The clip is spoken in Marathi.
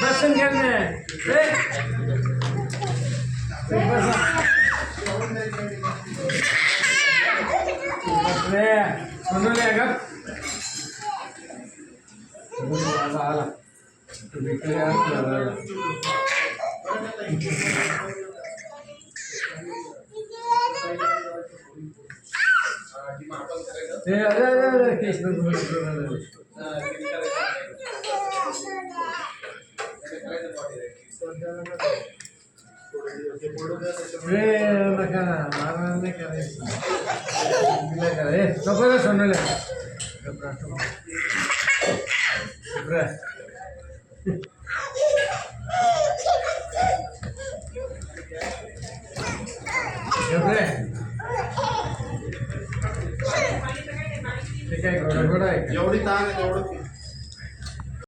बसन करणे सोनूले का आला अरे केस सोनूले ठीक आहे घोडा आहे एवढी ताण आहे तेवढं